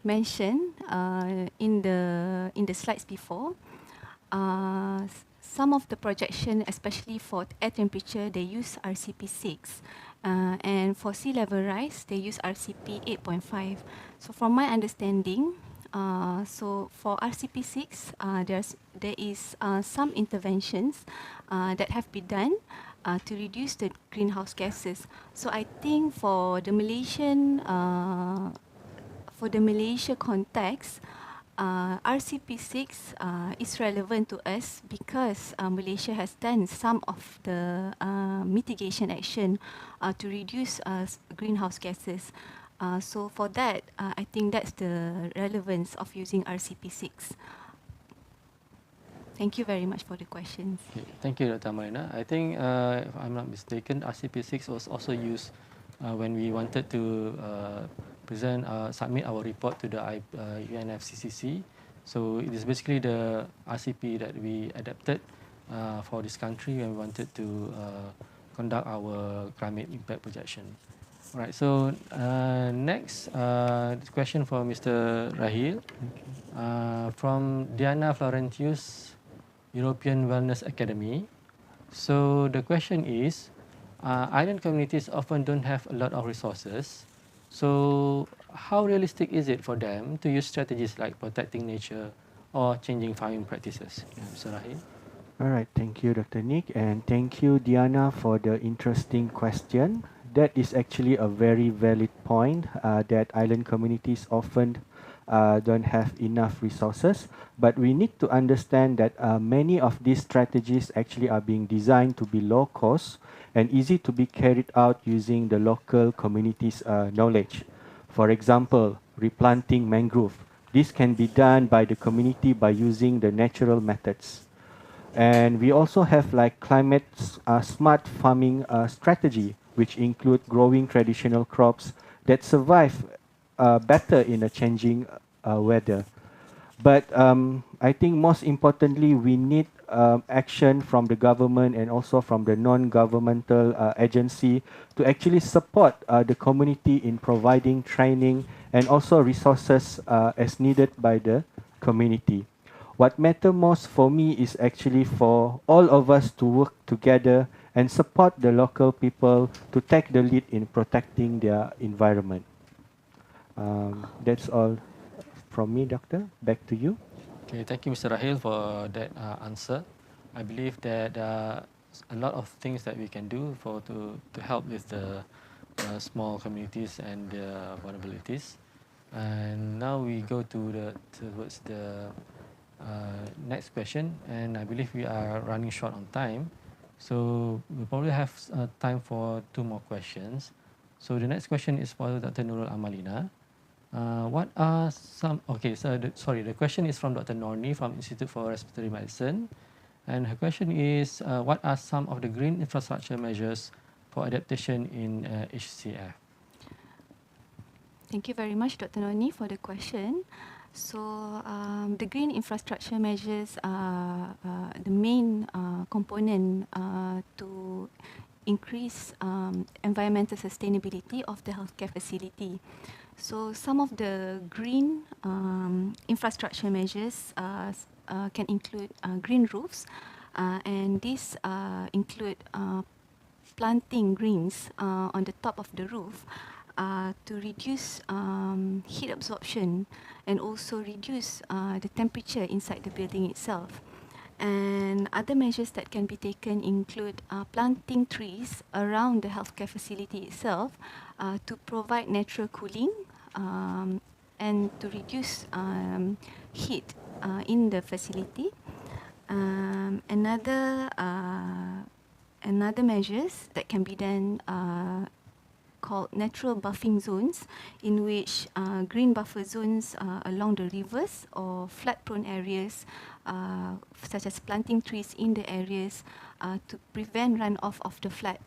[SPEAKER 3] mentioned in the slides before, some of the projection, especially for air temperature, they use RCP6, And for sea level rise, they use RCP 8.5. So from my understanding, so for RCP 6, there is some interventions that have been done to reduce the greenhouse gases. So I think for the Malaysia context, RCP6 is relevant to us because Malaysia has done some of the mitigation action to reduce greenhouse gases. So for that, I think that's the relevance of using RCP6. Thank you very much for the questions.
[SPEAKER 1] Okay, thank you, Dr. Amalina. I think, if I'm not mistaken, RCP6 was also used when we wanted to submit our report to the UNFCCC. So it is basically the RCP that we adapted for this country when we wanted to conduct our climate impact projection. All right, so next question for Mr. Raheel from Diana Florentius, European Wellness Academy. So the question is, island communities often don't have a lot of resources. So how realistic is it for them to use strategies like protecting nature or changing farming practices? Mr. Raheel.
[SPEAKER 2] All right, thank you, Dr. Nick, and thank you, Diana, for the interesting question. That is actually a very valid point that island communities often don't have enough resources, but we need to understand that many of these strategies actually are being designed to be low cost and easy to be carried out using the local community's knowledge. For example, replanting mangrove. This can be done by the community by using the natural methods. And we also have like climate smart farming strategy, which include growing traditional crops that survive better in a changing weather. But I think most importantly, we need action from the government and also from the non-governmental agency to actually support the community in providing training and also resources as needed by the community. What matters most for me is actually for all of us to work together and support the local people to take the lead in protecting their environment. That's all from me, Doctor. Back to you.
[SPEAKER 1] Okay, thank you, Mr. Raheel, for that answer. I believe that a lot of things that we can do to help with the small communities and their vulnerabilities. And now we go towards the next question, and I believe we are running short on time, so we probably have time for 2 more questions. So the next question is for Dr. Nurul Amalina. What are some? Okay, so the question is from Dr. Norni from Institute for Respiratory Medicine, and her question is, what are some of the green infrastructure measures for adaptation in HCF?
[SPEAKER 3] Thank you very much, Dr. Noni, for the question. So the green infrastructure measures are the main component to increase environmental sustainability of the healthcare facility. So some of the green infrastructure measures can include green roofs, and these include planting greens on the top of the roof to reduce heat absorption and also reduce the temperature inside the building itself. And other measures that can be taken include planting trees around the healthcare facility itself to provide natural cooling and to reduce heat in the facility. Another measures that can be done called natural buffing zones, in which green buffer zones along the rivers or flood-prone areas, such as planting trees in the areas to prevent runoff of the flood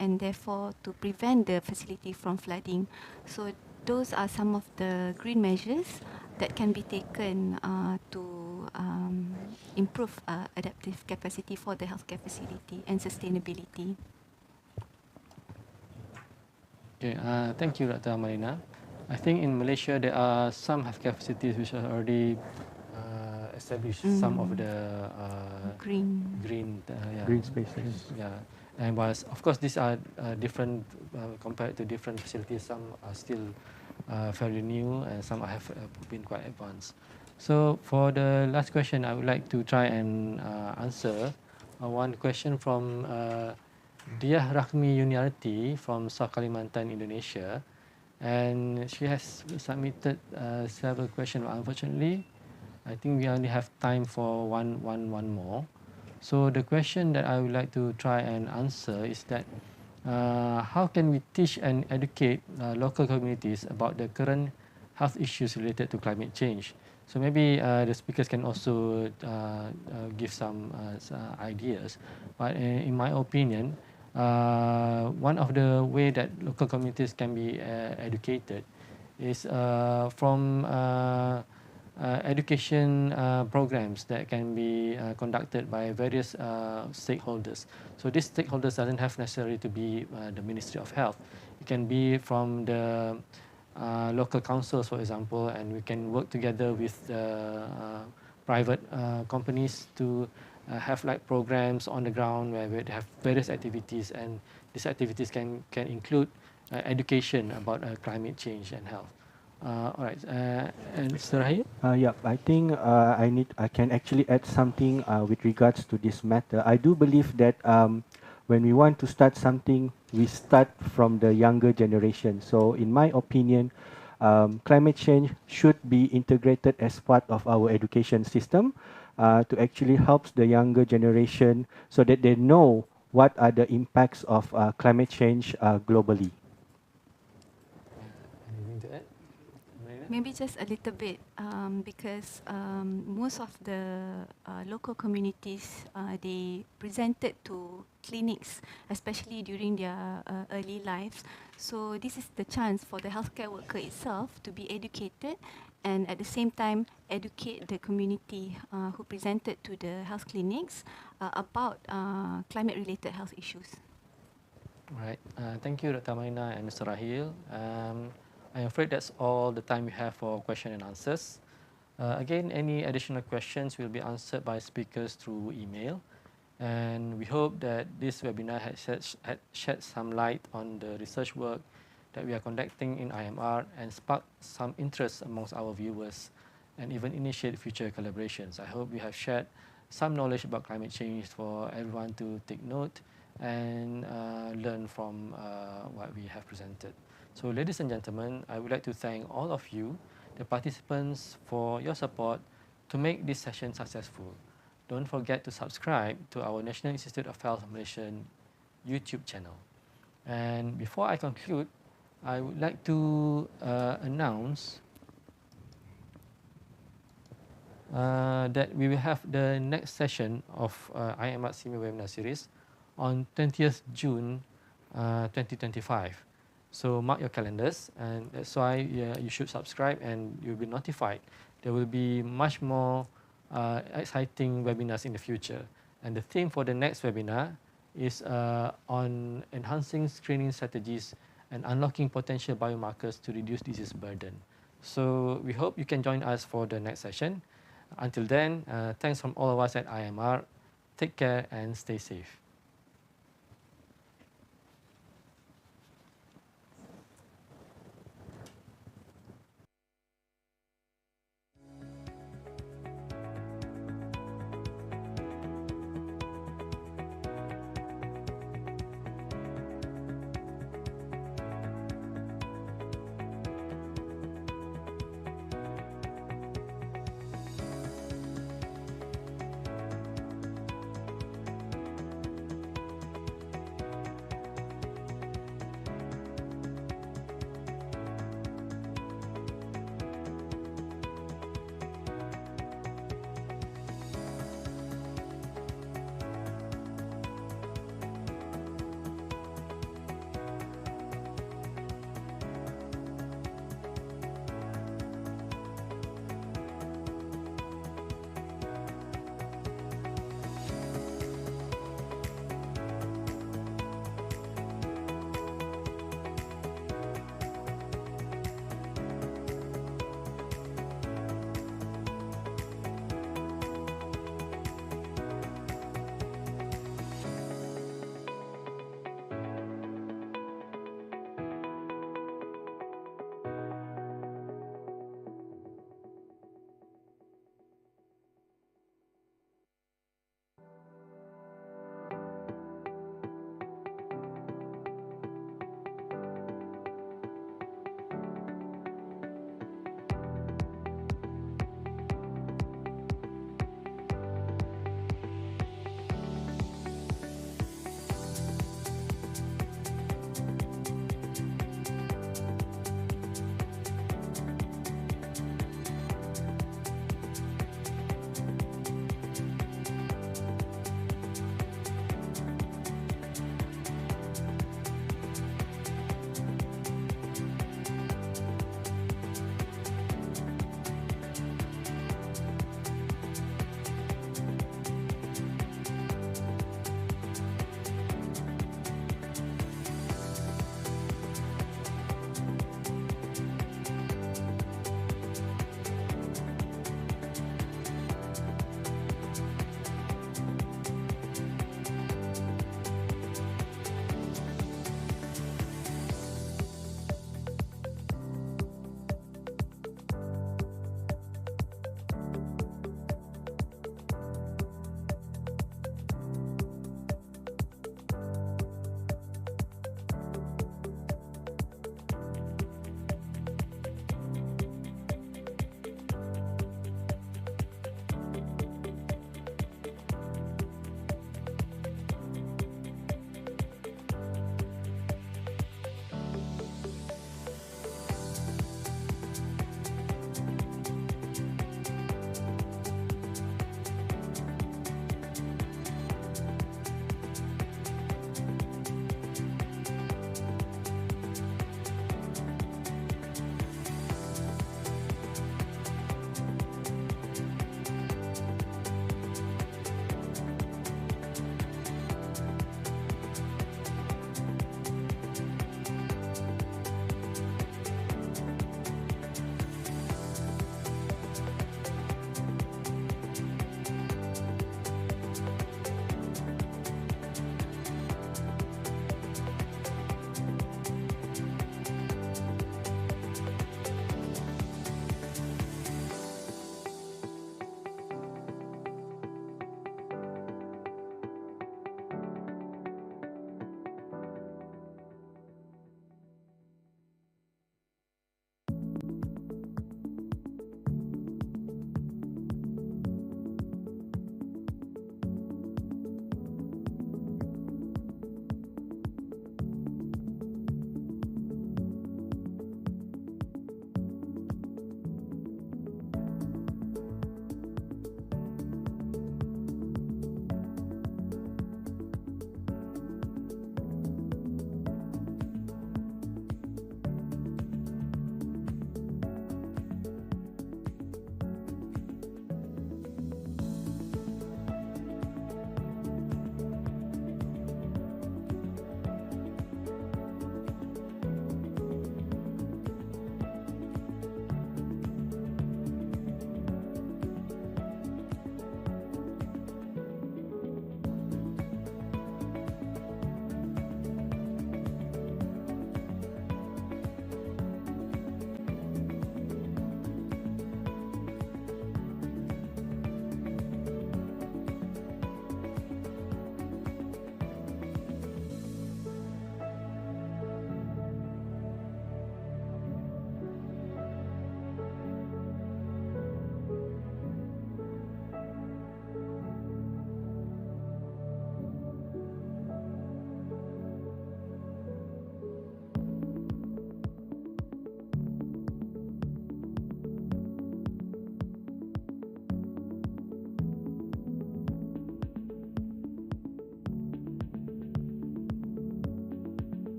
[SPEAKER 3] and therefore to prevent the facility from flooding. So those are some of the green measures that can be taken to improve adaptive capacity for the healthcare facility and sustainability.
[SPEAKER 1] Okay, thank you, Dr. Amalina. I think in Malaysia there are some healthcare facilities which are already established some of the
[SPEAKER 3] green
[SPEAKER 1] green
[SPEAKER 2] Green spaces.
[SPEAKER 1] Yeah, And whilst, of course, these are different compared to different facilities, some are still fairly new and some have been quite advanced. So for the last question, I would like to try and answer one question from Diah Rahmi Yuniarti from South Kalimantan, Indonesia. And she has submitted several questions. Unfortunately, I think we only have time for one more. So the question that I would like to try and answer is that how can we teach and educate local communities about the current health issues related to climate change? So maybe the speakers can also give some ideas. But in my opinion, one of the way that local communities can be educated is from education programs that can be conducted by various stakeholders. So these stakeholders doesn't have necessarily to be the Ministry of Health. It can be from the local councils, for example, and we can work together with private companies to have like programs on the ground where we have various activities, and these activities can include education about climate change and health. All right, and Mr. Raheel?
[SPEAKER 2] Yeah, I think I can actually add something with regards to this matter. I do believe that when we want to start something, we start from the younger generation. So in my opinion, climate change should be integrated as part of our education system to actually help the younger generation so that they know what are the impacts of climate change globally.
[SPEAKER 1] Anything to add? Amalina?
[SPEAKER 3] Maybe just a little bit, because most of the local communities, they presented to clinics, especially during their early lives. So this is the chance for the healthcare worker itself to be educated, and at the same time educate the community who presented to the health clinics about climate-related health issues.
[SPEAKER 1] All right. Thank you, Dr. Amalina and Mr. Raheel. I'm afraid that's all the time we have for question and answers. Again, any additional questions will be answered by speakers through email. And we hope that this webinar has shed some light on the research work that we are conducting in IMR and sparked some interest amongst our viewers and even initiate future collaborations. I hope we have shared some knowledge about climate change for everyone to take note and learn from what we have presented. So ladies and gentlemen, I would like to thank all of you, the participants, for your support to make this session successful. Don't forget to subscribe to our National Institute of Health Malaysia YouTube channel. And before I conclude, I would like to announce that we will have the next session of IMR-SEAMEO Webinar Series on 20th June 2025. So mark your calendars, and that's why you should subscribe and you'll be notified. There will be much more exciting webinars in the future. And the theme for the next webinar is on enhancing screening strategies and unlocking potential biomarkers to reduce disease burden. So we hope you can join us for the next session. Until then, thanks from all of us at IMR. Take care and stay safe.